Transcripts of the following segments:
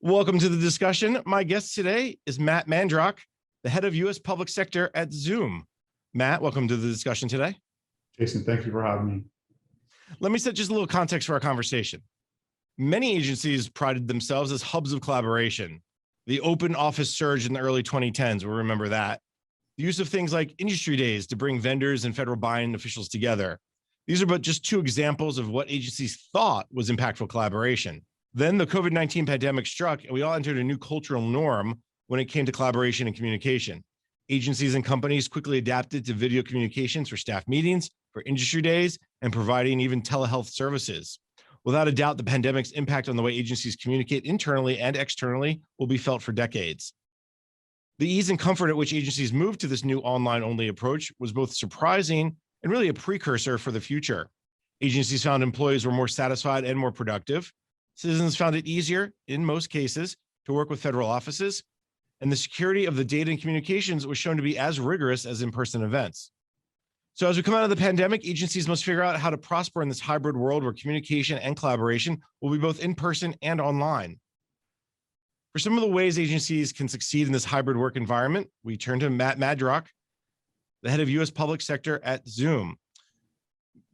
Welcome to the discussion. My guest today is Matt Mandrock, the head of U.S. Public Sector at Zoom. Matt, welcome to the discussion today. Jason, thank you for having me. Let me set just a little context for our conversation. Many agencies prided themselves as hubs of collaboration. The open office surge in the early 2010s, we'll remember that. The use of things like industry days to bring vendors and federal buying officials together. These are but just two examples of what agencies thought was impactful collaboration. Then the COVID-19 pandemic struck, and we all entered a new cultural norm when it came to collaboration and communication. Agencies and companies quickly adapted to video communications for staff meetings, for industry days, and providing even telehealth services. Without a doubt, the pandemic's impact on the way agencies communicate internally and externally will be felt for decades. The ease and comfort at which agencies moved to this new online-only approach was both surprising and really a precursor for the future. Agencies found employees were more satisfied and more productive. Citizens found it easier, in most cases, to work with federal offices, and the security of the data and communications was shown to be as rigorous as in-person events. So as we come out of the pandemic, agencies must figure out how to prosper in this hybrid world where communication and collaboration will be both in person and online. For some of the ways agencies can succeed in this hybrid work environment, we turn to Matt Mandrock, the head of U.S. Public Sector at Zoom.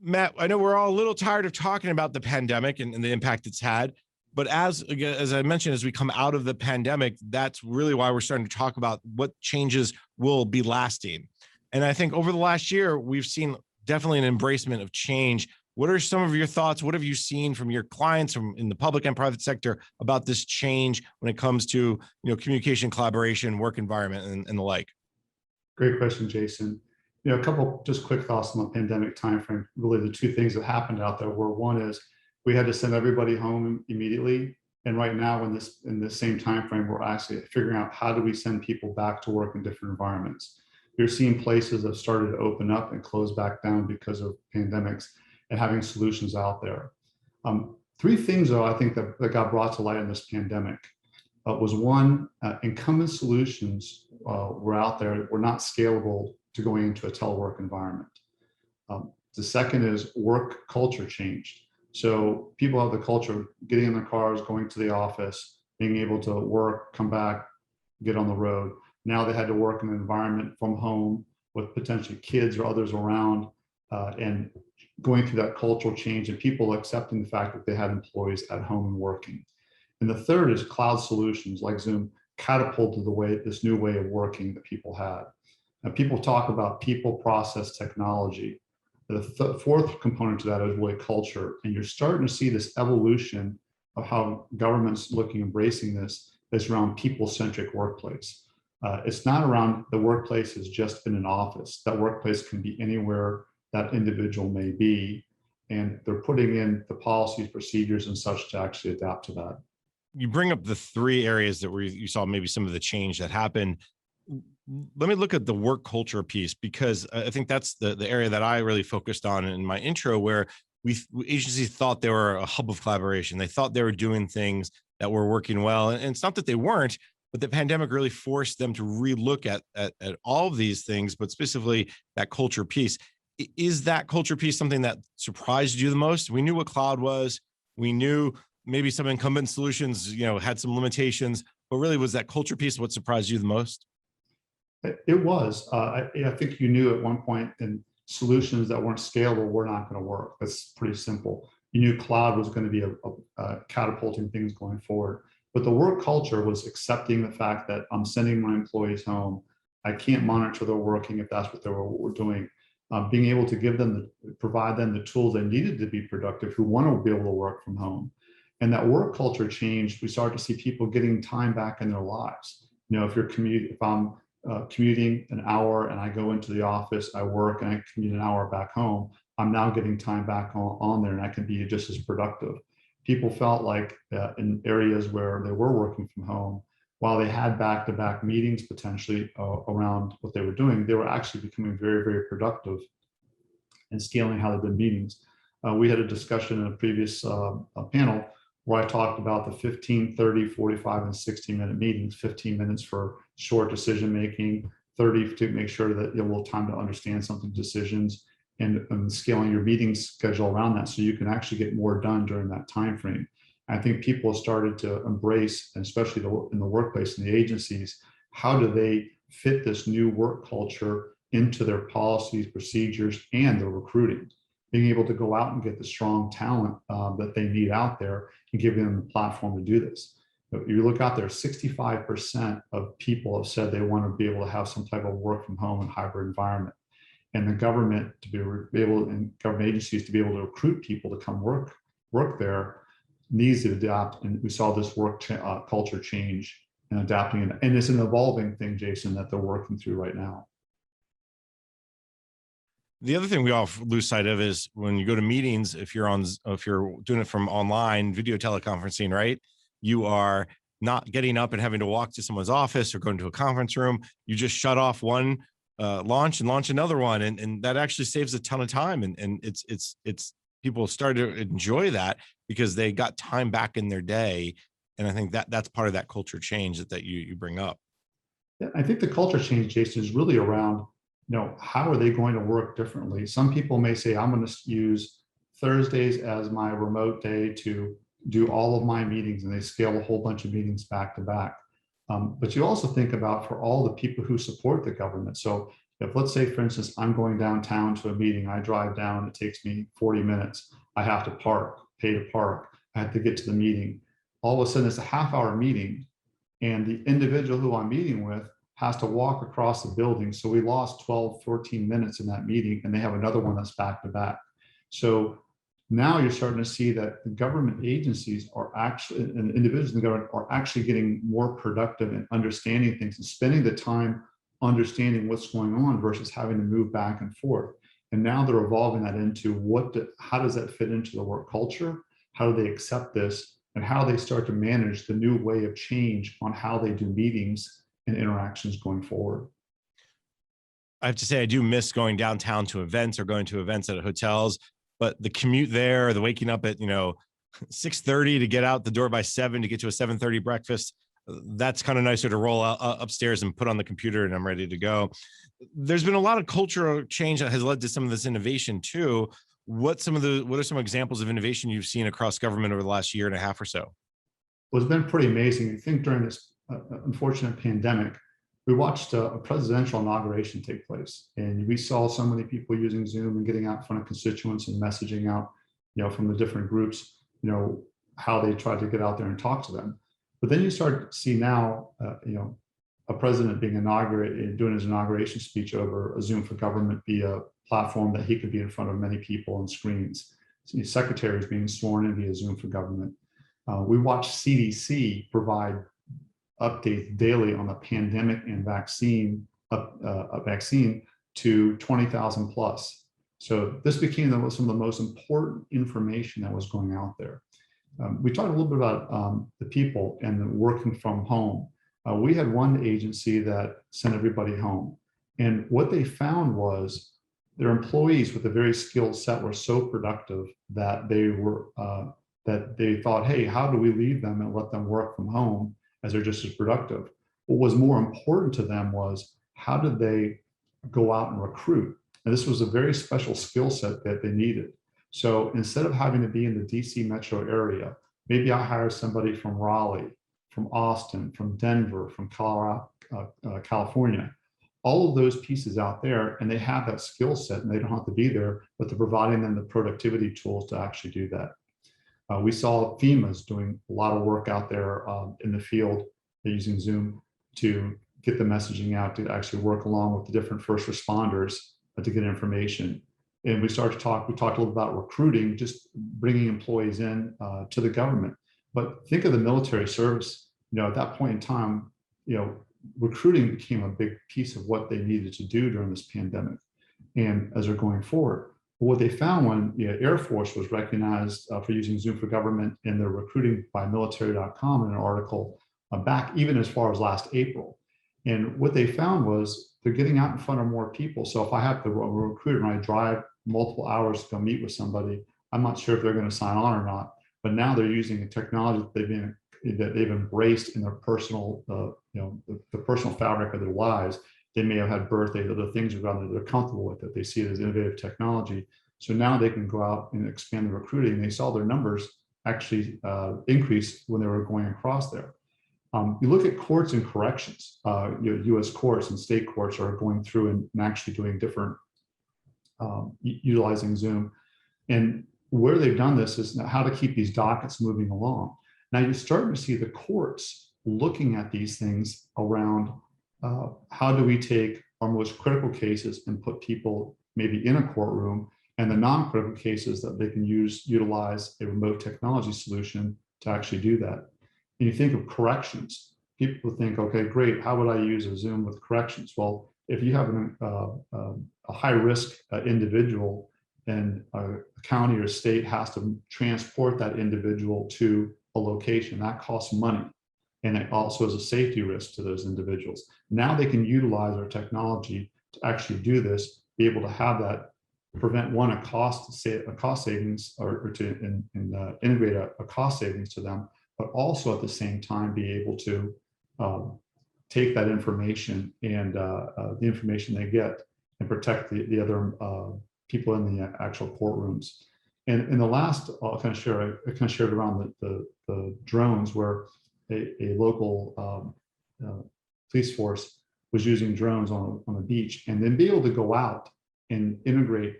Matt, I know we're all a little tired of talking about the pandemic and the impact it's had, but as I mentioned, as we come out of the pandemic, that's really why we're starting to talk about what changes will be lasting. And I think over the last year, we've seen definitely an embracement of change. What are some of your thoughts? What have you seen from your clients from in the public and private sector about this change when it comes to communication, collaboration, work environment, and the like? Great question, Jason. A couple just quick thoughts on the pandemic timeframe. Really, the two things that happened out there were, one is we had to send everybody home immediately, and right now in this same timeframe, we're actually figuring out how do we send people back to work in different environments. You're seeing places that started to open up and close back down because of pandemics, and having solutions out there. Three things, though, I think that got brought to light in this pandemic was one, incumbent solutions were out there, were not scalable to going into a telework environment. The second is work culture changed. So people have the culture of getting in their cars, going to the office, being able to work, come back, get on the road. Now they had to work in an environment from home with potentially kids or others around, and going through that cultural change and people accepting the fact that they had employees at home and working. And the third is cloud solutions like Zoom catapulted this new way of working that people had. Now, people talk about people, process, technology. The fourth component to that is really culture. And you're starting to see this evolution of how government's embracing this is around people-centric workplace. It's not around the workplace is just in an office. That workplace can be anywhere that individual may be. And they're putting in the policies, procedures, and such to actually adapt to that. You bring up the three areas that you saw maybe some of the change that happened. Let me look at the work culture piece, because I think that's the area that I really focused on in my intro, where agencies thought they were a hub of collaboration. They thought they were doing things that were working well. And it's not that they weren't, but the pandemic really forced them to relook at all of these things, but specifically that culture piece. Is that culture piece something that surprised you the most? We knew what cloud was. We knew maybe some incumbent solutions, had some limitations, but really was that culture piece what surprised you the most? It was. I think you knew at one point in solutions that weren't scalable were not going to work. That's pretty simple. You knew cloud was going to be a catapulting things going forward. But the work culture was accepting the fact that I'm sending my employees home. I can't monitor their working if that's what they were doing. Being able to provide them the tools they needed to be productive, who want to be able to work from home. And that work culture changed. We started to see people getting time back in their lives. If I'm commuting an hour and I go into the office, I work and I commute an hour back home, I'm now getting time back on there and I can be just as productive. People felt like in areas where they were working from home, while they had back-to-back meetings potentially around what they were doing, they were actually becoming very, very productive and scaling how they did meetings. We had a discussion in a previous panel where I talked about the 15, 30, 45, and 60-minute meetings, 15 minutes for short decision-making, 30 to make sure that you have a little time to understand something, decisions, and scaling your meeting schedule around that so you can actually get more done during that time frame. I think people have started to embrace, and especially in the workplace and the agencies, how do they fit this new work culture into their policies, procedures, and their recruiting, being able to go out and get the strong talent that they need out there and giving them the platform to do this. If you look out there, 65% of people have said they want to be able to have some type of work from home and hybrid environment. And the government to be able, and government agencies to be able to recruit people to come work there needs to adapt. And we saw this work culture change and adapting, and it's an evolving thing, Jason, that they're working through right now. The other thing we all lose sight of is when you go to meetings, if you're doing it from online video teleconferencing, right? You are not getting up and having to walk to someone's office or going to a conference room. You just shut off one launch and launch another one. And that actually saves a ton of time. And it's people start to enjoy that because they got time back in their day. And I think that's part of that culture change that you bring up. Yeah, I think the culture change, Jason, is really around, how are they going to work differently? Some people may say, I'm going to use Thursdays as my remote day to do all of my meetings, and they scale a whole bunch of meetings back to back. But you also think about for all the people who support the government. So if, let's say, for instance, I'm going downtown to a meeting, I drive down, it takes me 40 minutes. I have to pay to park. I have to get to the meeting. All of a sudden it's a half-hour meeting, and the individual who I'm meeting with has to walk across the building. So we lost 12, 14 minutes in that meeting, and they have another one that's back to back. So now you're starting to see that the government agencies are actually, and individuals in the government are actually getting more productive in understanding things and spending the time understanding what's going on versus having to move back and forth. And now they're evolving that into how does that fit into the work culture? How do they accept this? And how they start to manage the new way of change on how they do meetings and interactions going forward. I have to say, I do miss going downtown to events or going to events at hotels, but the commute there, the waking up at 6:30 to get out the door by 7 to get to a 7:30 breakfast, that's kind of nicer to roll out upstairs and put on the computer and I'm ready to go. There's been a lot of cultural change that has led to some of this innovation too. What are some examples of innovation you've seen across government over the last year and a half or so? Well, it's been pretty amazing. I think during this unfortunate pandemic, we watched a presidential inauguration take place, and we saw so many people using Zoom and getting out in front of constituents and messaging out, from the different groups, how they tried to get out there and talk to them. But then you start to see now, a president being inaugurated, doing his inauguration speech over a Zoom for Government via platform that he could be in front of many people and screens. Secretaries being sworn in via Zoom for Government. We watched CDC provide updates daily on the pandemic and vaccine to 20,000 plus. So this became some of the most important information that was going out there. We talked a little bit about the people and the working from home. We had one agency that sent everybody home. And what they found was their employees with a very skilled set were so productive that they thought, hey, how do we leave them and let them work from home as they're just as productive? What was more important to them was how did they go out and recruit? And this was a very special skill set that they needed. So instead of having to be in the DC metro area, maybe I hire somebody from Raleigh, from Austin, from Denver, from Colorado, California, all of those pieces out there, and they have that skill set and they don't have to be there, but they're providing them the productivity tools to actually do that. We saw FEMA's doing a lot of work out there in the field. They're using Zoom to get the messaging out, to actually work along with the different first responders to get information. And we talked a little about recruiting, just bringing employees in to the government. But think of the military service, at that point in time, recruiting became a big piece of what they needed to do during this pandemic. And as they're going forward, what they found when the Air Force was recognized for using Zoom for Government in their recruiting by military.com in an article back even as far as last April. And what they found was they're getting out in front of more people. So if I have to recruit and I drive multiple hours to go meet with somebody, I'm not sure if they're going to sign on or not. But now they're using a technology that they've embraced in their personal, the personal fabric of their lives. They may have had birthdays, other things around that they're comfortable with, that they see it as innovative technology. So now they can go out and expand the recruiting. They saw their numbers actually increase when they were going across there. You look at courts and corrections, U.S. courts and state courts are going through and actually doing different, utilizing Zoom. And where they've done this is how to keep these dockets moving along. Now you're starting to see the courts looking at these things around how do we take our most critical cases and put people maybe in a courtroom, and the non-critical cases that they can utilize a remote technology solution to actually do that. And you think of corrections, people think, okay, great, how would I use a Zoom with corrections? Well, if you have a high-risk individual and a county or state has to transport that individual to a location, that costs money. And it also is a safety risk to those individuals. Now they can utilize our technology to actually do this, be able to have that, prevent one, a cost savings, or to integrate a cost savings to them, but also at the same time be able to take that information and the information they get and protect the other people in the actual courtrooms. And in the last, I kind of shared around the drones, where a local police force was using drones on the beach, and then be able to go out and integrate,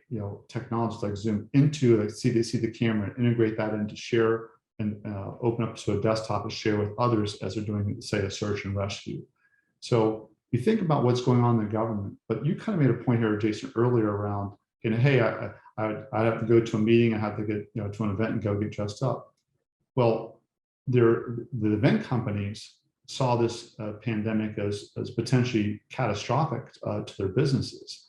technologies like Zoom into, they see the camera and integrate that into share and open up to a desktop and share with others as they're doing, say, a search and rescue. So you think about what's going on in the government, but you kind of made a point here, Jason, earlier around, hey, I have to go to a meeting, I have to get to an event and go get dressed up. Well, the event companies saw this pandemic as potentially catastrophic to their businesses.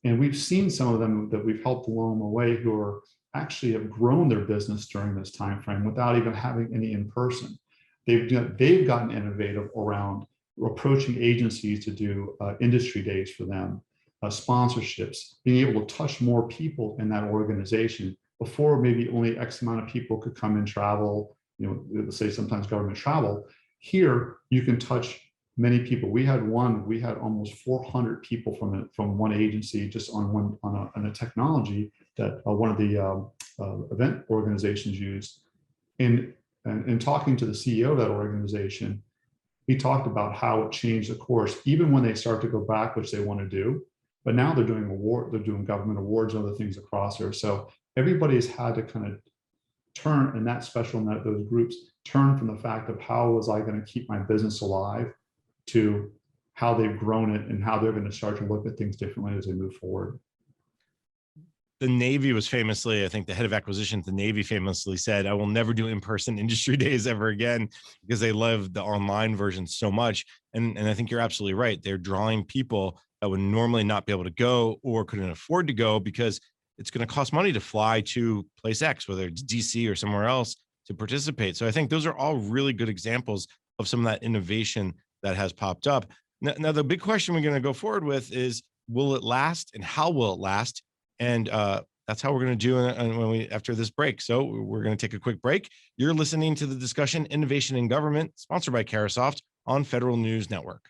And we've seen some of them that we've helped along the way who are actually have grown their business during this time frame without even having any in person. They've gotten innovative around approaching agencies to do industry days for them, sponsorships, being able to touch more people in that organization. Before, maybe only X amount of people could come and travel, let's say sometimes government travel. Here, you can touch many people. We had almost 400 people from one agency just on a technology that one of the event organizations used. And talking to the CEO of that organization, he talked about how it changed the course, even when they start to go back, which they want to do. But now they're doing government awards and other things across there. So everybody's had to kind of turn, and that special net, those groups turn from the fact of how was I going to keep my business alive to how they've grown it and how they're going to start to look at things differently as they move forward. The Navy was famously, I think the head of acquisition at the Navy famously said, I will never do in-person industry days ever again, because they love the online version so much. And I think you're absolutely right. They're drawing people that would normally not be able to go or couldn't afford to go, because it's going to cost money to fly to place X, whether it's DC or somewhere else, to participate. So I think those are all really good examples of some of that innovation that has popped up. Now the big question we're going to go forward with is, will it last, and how will it last? And that's how we're going to do it after this break. So we're going to take a quick break. You're listening to the discussion, Innovation in Government, sponsored by Carahsoft on Federal News Network.